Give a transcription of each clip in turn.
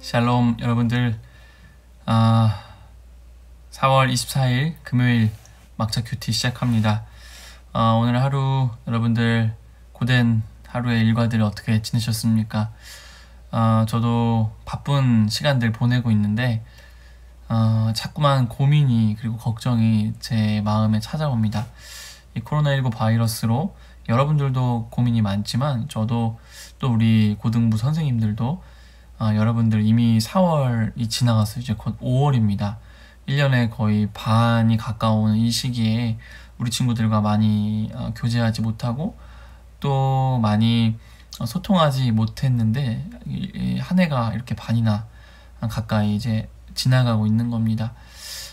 샬롬 여러분들. 4월 24일 금요일 막차 큐티 시작합니다. 오늘 하루 여러분들 고된 하루의 일과들 어떻게 지내셨습니까? 저도 바쁜 시간들 보내고 있는데 자꾸만 고민이 그리고 걱정이 제 마음에 찾아옵니다. 이 코로나19 바이러스로 여러분들도 고민이 많지만 저도 또 우리 고등부 선생님들도 여러분들 이미 4월이 지나갔어요. 이제 곧 5월입니다. 1년에 거의 반이 가까운 이 시기에 우리 친구들과 많이 교제하지 못하고 또 많이 소통하지 못했는데 한 해가 이렇게 반이나 가까이 이제 지나가고 있는 겁니다.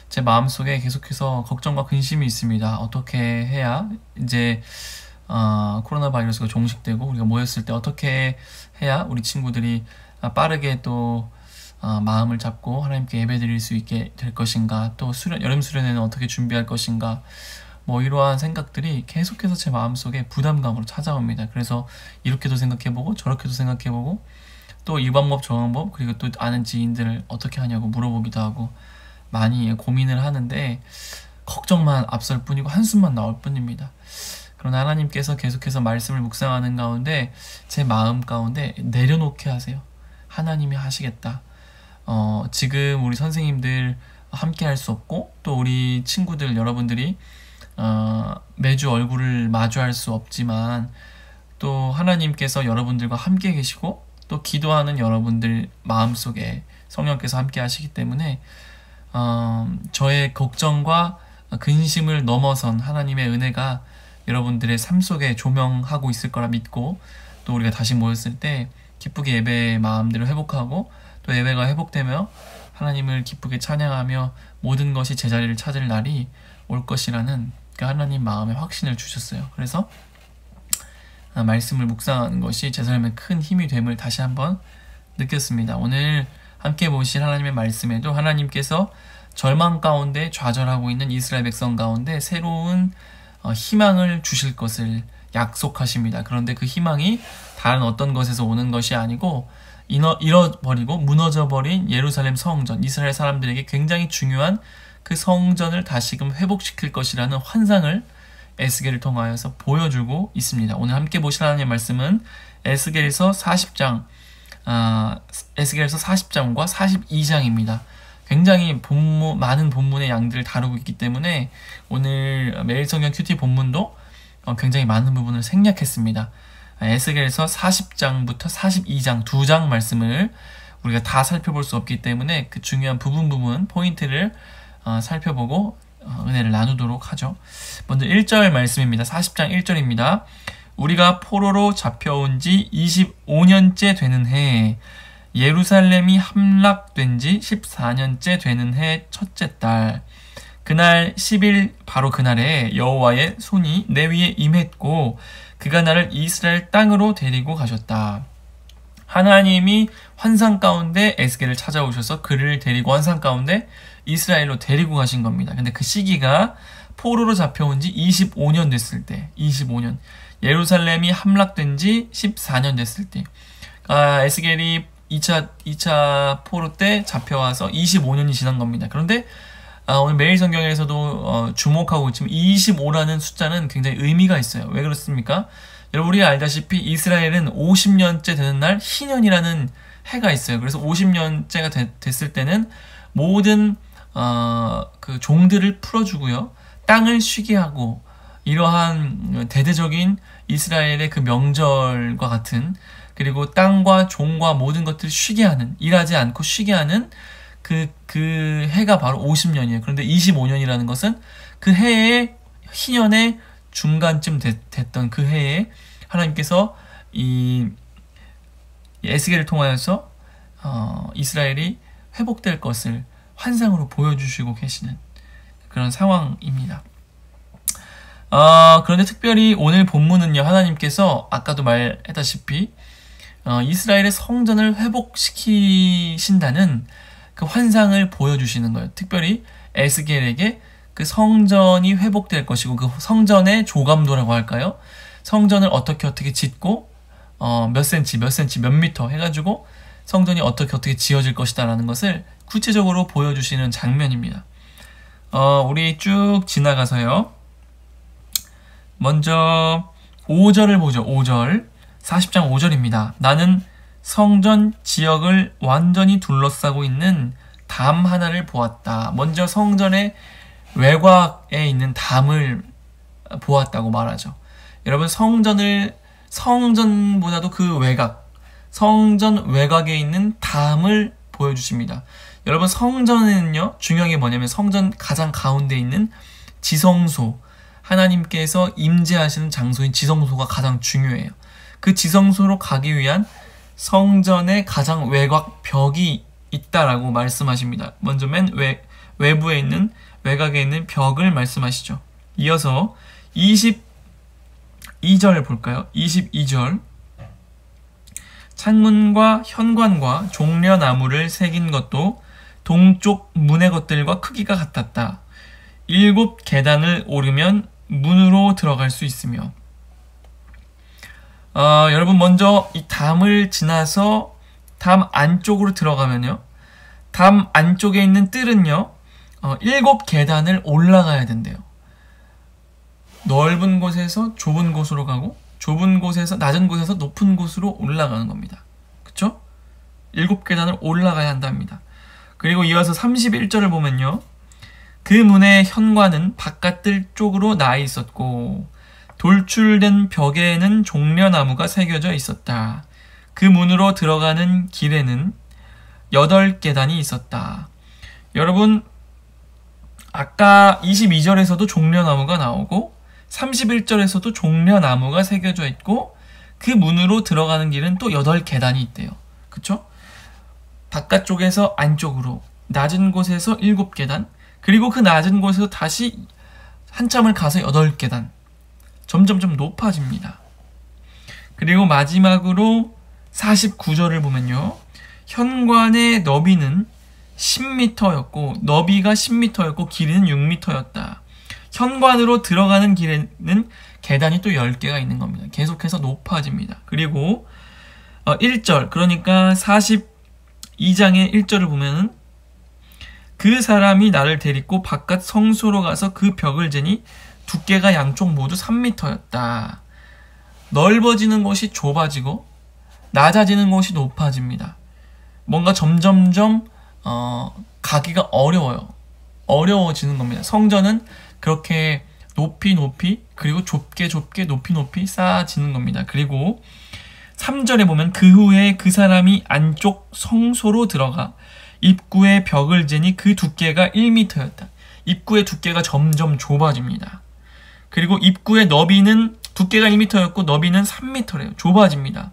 제 마음속에 계속해서 걱정과 근심이 있습니다. 어떻게 해야 이제 코로나 바이러스가 종식되고 우리가 모였을 때 어떻게 해야 우리 친구들이 빠르게 또 마음을 잡고 하나님께 예배드릴 수 있게 될 것인가, 또 여름 수련회는 어떻게 준비할 것인가, 뭐 이러한 생각들이 계속해서 제 마음속에 부담감으로 찾아옵니다. 그래서 이렇게도 생각해보고 저렇게도 생각해보고 또 이 방법 저 방법, 그리고 또 아는 지인들 어떻게 하냐고 물어보기도 하고 많이 고민을 하는데 걱정만 앞설 뿐이고 한숨만 나올 뿐입니다. 그러나 하나님께서 계속해서 말씀을 묵상하는 가운데 제 마음 가운데 내려놓게 하세요. 하나님이 하시겠다. 지금 우리 선생님들 함께 할 수 없고 또 우리 친구들 여러분들이 매주 얼굴을 마주할 수 없지만 또 하나님께서 여러분들과 함께 계시고 또 기도하는 여러분들 마음속에 성령께서 함께 하시기 때문에 저의 걱정과 근심을 넘어선 하나님의 은혜가 여러분들의 삶 속에 조명하고 있을 거라 믿고, 또 우리가 다시 모였을 때 기쁘게 예배의 마음대로 회복하고 또 예배가 회복되며 하나님을 기쁘게 찬양하며 모든 것이 제자리를 찾을 날이 올 것이라는 그 하나님 마음의 확신을 주셨어요. 그래서 말씀을 묵상하는 것이 제 삶에 큰 힘이 됨을 다시 한번 느꼈습니다. 오늘 함께 보실 하나님의 말씀에도 하나님께서 절망 가운데 좌절하고 있는 이스라엘 백성 가운데 새로운 희망을 주실 것을 약속하십니다. 그런데 그 희망이 다른 어떤 것에서 오는 것이 아니고 잃어버리고 무너져버린 예루살렘 성전, 이스라엘 사람들에게 굉장히 중요한 그 성전을 다시금 회복시킬 것이라는 환상을 에스겔을 통하여서 보여주고 있습니다. 오늘 함께 보실 하나님의 말씀은 에스겔서 40장, 에스겔서 40장과 42장입니다. 굉장히 많은 본문의 양들을 다루고 있기 때문에 오늘 매일 성경 큐티 본문도 굉장히 많은 부분을 생략했습니다. 에스겔서 40장부터 42장 2장 말씀을 우리가 다 살펴볼 수 없기 때문에 그 중요한 부분 포인트를 살펴보고 은혜를 나누도록 하죠. 먼저 1절 말씀입니다. 40장 1절입니다. 우리가 포로로 잡혀온 지 25년째 되는 해, 예루살렘이 함락된 지 14년째 되는 해 첫째 달, 그날 10일 바로 그날에 여호와의 손이 내 위에 임했고 그가 나를 이스라엘 땅으로 데리고 가셨다. 하나님이 환상 가운데 에스겔을 찾아오셔서 그를 데리고 환상 가운데 이스라엘로 데리고 가신 겁니다. 근데 그 시기가 포로로 잡혀온 지 25년 됐을 때, 25년, 예루살렘이 함락된 지 14년 됐을 때, 에스겔이 2차 포로 때 잡혀와서 25년이 지난 겁니다. 그런데 오늘 매일 성경에서도 주목하고 있지만 25라는 숫자는 굉장히 의미가 있어요. 왜 그렇습니까? 여러분 우리가 알다시피 이스라엘은 50년째 되는 날 희년이라는 해가 있어요. 그래서 50년째가 됐을 때는 모든 그 종들을 풀어주고요, 땅을 쉬게 하고, 이러한 대대적인 이스라엘의 그 명절과 같은, 그리고 땅과 종과 모든 것들을 쉬게 하는, 일하지 않고 쉬게 하는 그 해가 바로 50년이에요. 그런데 25년이라는 것은 그 해의 희년의 중간쯤 됐던 그 해에 하나님께서 이 에스겔을 통하여서 이스라엘이 회복될 것을 환상으로 보여주시고 계시는 그런 상황입니다. 그런데 특별히 오늘 본문은요, 하나님께서 아까도 말했다시피 이스라엘의 성전을 회복시키신다는 그 환상을 보여주시는 거예요. 특별히 에스겔에게 그 성전이 회복될 것이고 그 성전의 조감도라고 할까요? 성전을 어떻게 짓고 몇 센치 몇 미터 해가지고 성전이 어떻게 지어질 것이다 라는 것을 구체적으로 보여주시는 장면입니다. 우리 쭉 지나가서요. 먼저 5절을 보죠. 5절. 40장 5절입니다. 나는 성전 지역을 완전히 둘러싸고 있는 담 하나를 보았다. 먼저 성전의 외곽에 있는 담을 보았다고 말하죠. 여러분, 성전보다도 그 외곽, 성전 외곽에 있는 담을 보여주십니다. 여러분, 성전에는요, 중요한 게 뭐냐면 성전 가장 가운데 있는 지성소, 하나님께서 임재하시는 장소인 지성소가 가장 중요해요. 그 지성소로 가기 위한 성전의 가장 외곽 벽이 있다라고 말씀하십니다. 먼저 맨 외부에 있는 외곽에 있는 벽을 말씀하시죠. 이어서 22절 볼까요? 22절. 창문과 현관과 종려나무를 새긴 것도 동쪽 문의 것들과 크기가 같았다. 7 계단을 오르면 문으로 들어갈 수 있으며. 여러분, 먼저 이 담을 지나서 담 안쪽으로 들어가면요, 담 안쪽에 있는 뜰은요 7 계단을 올라가야 된대요. 넓은 곳에서 좁은 곳으로 가고, 좁은 곳에서 낮은 곳에서 높은 곳으로 올라가는 겁니다. 그쵸? 7 계단을 올라가야 한답니다. 그리고 이어서 31절을 보면요, 그 문의 현관은 바깥뜰 쪽으로 나 있었고 돌출된 벽에는 종려나무가 새겨져 있었다. 그 문으로 들어가는 길에는 8 계단이 있었다. 여러분, 아까 22절에서도 종려나무가 나오고 31절에서도 종려나무가 새겨져 있고 그 문으로 들어가는 길은 또 8 계단이 있대요. 그쵸? 바깥쪽에서 안쪽으로 낮은 곳에서 7 계단, 그리고 그 낮은 곳에서 다시 한참을 가서 8 계단, 점점점 높아집니다. 그리고 마지막으로 49절을 보면요, 현관의 너비는 10m였고 너비가 10m였고 길이는 6m였다. 현관으로 들어가는 길에는 계단이 또 10개가 있는 겁니다. 계속해서 높아집니다. 그리고 1절, 그러니까 42장의 1절을 보면은 그 사람이 나를 데리고 바깥 성소로 가서 그 벽을 재니 두께가 양쪽 모두 3m였다. 넓어지는 곳이 좁아지고 낮아지는 곳이 높아집니다. 뭔가 점점점 가기가 어려워지는 겁니다. 성전은 그렇게 높이 그리고 좁게 높이 쌓아지는 겁니다. 그리고 3절에 보면 그 후에 그 사람이 안쪽 성소로 들어가 입구의 벽을 재니 그 두께가 1m였다. 입구의 두께가 점점 좁아집니다. 그리고 입구의 너비는 두께가 1m였고 너비는 3m래요. 좁아집니다.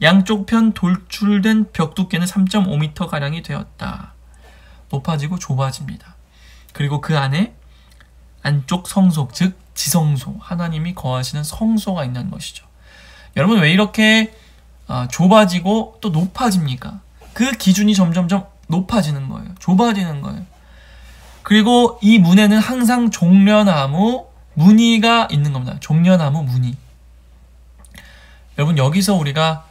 양쪽 편 돌출된 벽 두께는 3.5m가량이 되었다. 높아지고 좁아집니다. 그리고 그 안에 안쪽 성소, 즉 지성소, 하나님이 거하시는 성소가 있는 것이죠. 여러분, 왜 이렇게 좁아지고 또 높아집니까? 그 기준이 점점점 높아지는 거예요. 좁아지는 거예요. 그리고 이 문에는 항상 종려나무 무늬가 있는 겁니다. 종려나무 무늬. 여러분, 여기서 우리가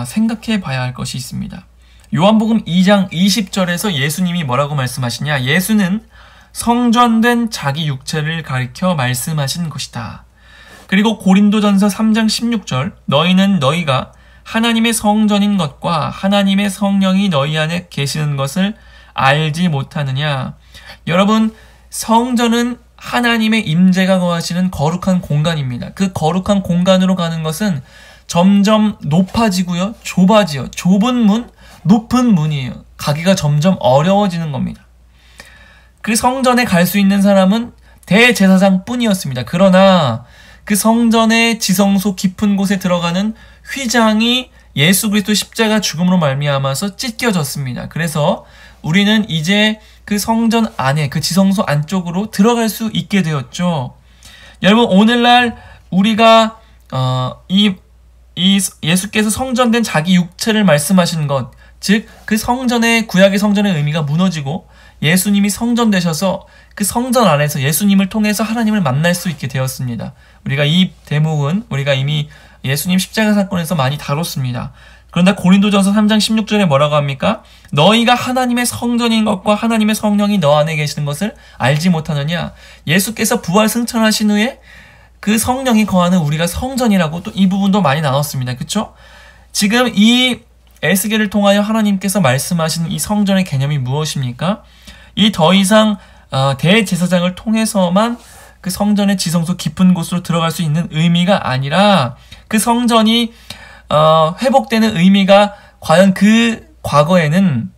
생각해 봐야 할 것이 있습니다. 요한복음 2장 20절에서 예수님이 뭐라고 말씀하시냐? 예수는 성전된 자기 육체를 가리켜 말씀하신 것이다. 그리고 고린도전서 3장 16절, 너희는 너희가 하나님의 성전인 것과 하나님의 성령이 너희 안에 계시는 것을 알지 못하느냐? 여러분, 성전은 하나님의 임재가 거하시는 거룩한 공간입니다. 그 거룩한 공간으로 가는 것은 점점 높아지고요, 좁아지요. 좁은 문, 높은 문이에요. 가기가 점점 어려워지는 겁니다. 그 성전에 갈 수 있는 사람은 대제사장 뿐이었습니다. 그러나 그 성전의 지성소 깊은 곳에 들어가는 휘장이 예수 그리스도 십자가 죽음으로 말미암아서 찢겨졌습니다. 그래서 우리는 이제 그 성전 안에, 그 지성소 안쪽으로 들어갈 수 있게 되었죠. 여러분, 오늘날 우리가 예수께서 성전된 자기 육체를 말씀하신 것, 즉 그 성전의, 구약의 성전의 의미가 무너지고 예수님이 성전 되셔서 그 성전 안에서 예수님을 통해서 하나님을 만날 수 있게 되었습니다. 우리가 이 대목은 우리가 이미 예수님 십자가 사건에서 많이 다뤘습니다. 그런데 고린도전서 3장 16절에 뭐라고 합니까? 너희가 하나님의 성전인 것과 하나님의 성령이 너 안에 계시는 것을 알지 못하느냐? 예수께서 부활 승천하신 후에 그 성령이 거하는 우리가 성전이라고 또 이 부분도 많이 나눴습니다. 그쵸? 지금 이 에스겔을 통하여 하나님께서 말씀하시는 이 성전의 개념이 무엇입니까? 이 더 이상 대제사장을 통해서만 그 성전의 지성소 깊은 곳으로 들어갈 수 있는 의미가 아니라 그 성전이 회복되는 의미가 과연 그 과거에는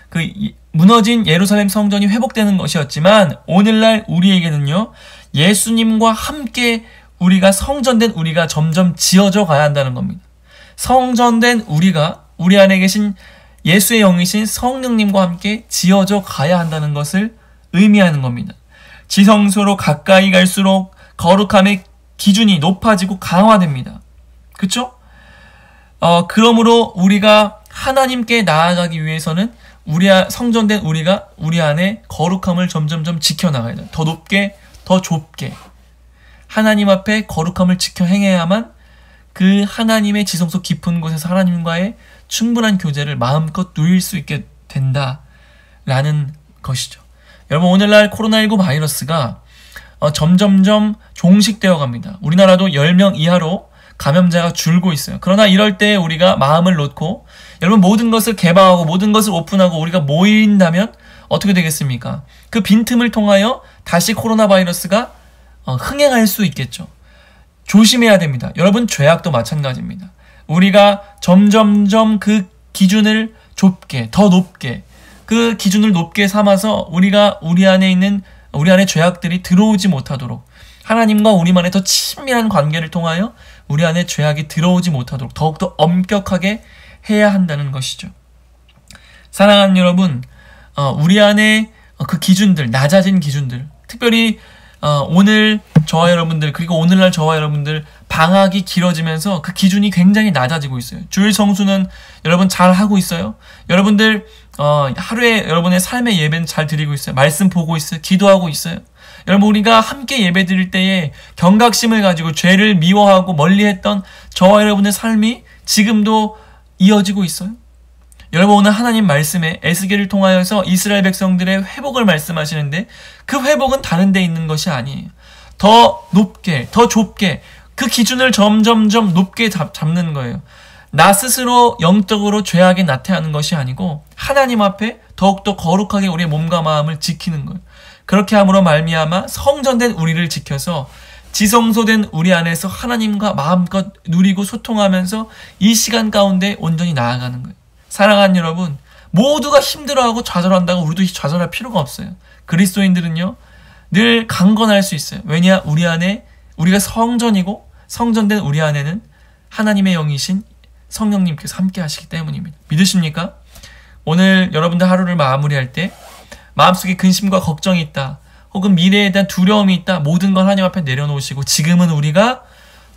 그 무너진 예루살렘 성전이 회복되는 것이었지만 오늘날 우리에게는요 예수님과 함께 우리가 성전된 우리가 점점 지어져 가야 한다는 겁니다. 성전된 우리가 우리 안에 계신 예수의 영이신 성령님과 함께 지어져 가야 한다는 것을 의미하는 겁니다. 지성소로 가까이 갈수록 거룩함의 기준이 높아지고 강화됩니다. 그쵸? 그러므로 우리가 하나님께 나아가기 위해서는 성전된 우리가 우리 안에 거룩함을 점점점 지켜나가야 돼요. 더 높게, 더 좁게. 하나님 앞에 거룩함을 지켜 행해야만 그 하나님의 지성소 깊은 곳에서 하나님과의 충분한 교제를 마음껏 누릴 수 있게 된다라는 것이죠. 여러분 오늘날 코로나19 바이러스가 점점점 종식되어 갑니다. 우리나라도 10명 이하로 감염자가 줄고 있어요. 그러나 이럴 때 우리가 마음을 놓고 여러분 모든 것을 개방하고 모든 것을 오픈하고 우리가 모인다면 어떻게 되겠습니까? 그 빈틈을 통하여 다시 코로나 바이러스가 흥행할 수 있겠죠. 조심해야 됩니다. 여러분 죄악도 마찬가지입니다. 우리가 점점점 그 기준을 좁게 더 높게 그 기준을 높게 삼아서 우리가 우리 안에 죄악들이 들어오지 못하도록 하나님과 우리만의 더 친밀한 관계를 통하여 우리 안에 죄악이 들어오지 못하도록 더욱더 엄격하게 해야 한다는 것이죠. 사랑하는 여러분, 우리 안에 그 기준들, 낮아진 기준들, 특별히 오늘 저와 여러분들 그리고 오늘날 저와 여러분들 방학이 길어지면서 그 기준이 굉장히 낮아지고 있어요. 주일 성수는 여러분 잘 하고 있어요. 여러분들 하루에 여러분의 삶의 예배는 잘 드리고 있어요. 말씀 보고 있어요. 기도하고 있어요. 여러분 우리가 함께 예배 드릴 때에 경각심을 가지고 죄를 미워하고 멀리했던 저와 여러분의 삶이 지금도 이어지고 있어요. 여러분 오늘 하나님 말씀에 에스겔을 통하여서 이스라엘 백성들의 회복을 말씀하시는데 그 회복은 다른 데 있는 것이 아니에요. 더 높게 더 좁게 그 기준을 점점점 높게 잡는 거예요. 나 스스로 영적으로 죄악에 나태하는 것이 아니고 하나님 앞에 더욱더 거룩하게 우리의 몸과 마음을 지키는 거예요. 그렇게 함으로 말미암아 성전된 우리를 지켜서 지성소된 우리 안에서 하나님과 마음껏 누리고 소통하면서 이 시간 가운데 온전히 나아가는 거예요. 사랑하는 여러분, 모두가 힘들어하고 좌절한다고 우리도 좌절할 필요가 없어요. 그리스도인들은요 늘 강건할 수 있어요. 왜냐? 우리 안에 우리가 성전이고 성전된 우리 안에는 하나님의 영이신 성령님께서 함께 하시기 때문입니다. 믿으십니까? 오늘 여러분들 하루를 마무리할 때 마음속에 근심과 걱정이 있다. 혹은 미래에 대한 두려움이 있다. 모든 걸 하나님 앞에 내려놓으시고 지금은 우리가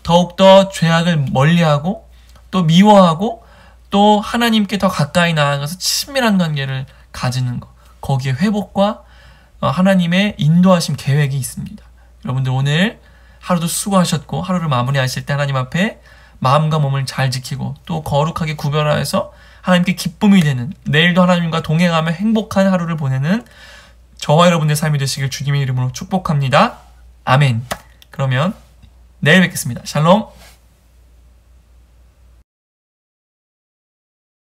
더욱더 죄악을 멀리하고 또 미워하고 또 하나님께 더 가까이 나아가서 친밀한 관계를 가지는 것. 거기에 회복과 하나님의 인도하심 계획이 있습니다. 여러분들 오늘 하루도 수고하셨고 하루를 마무리하실 때 하나님 앞에 마음과 몸을 잘 지키고 또 거룩하게 구별하여서 하나님께 기쁨이 되는 내일도 하나님과 동행하며 행복한 하루를 보내는 저와 여러분의 삶이 되시길 주님의 이름으로 축복합니다. 아멘. 그러면 내일 뵙겠습니다. 샬롬.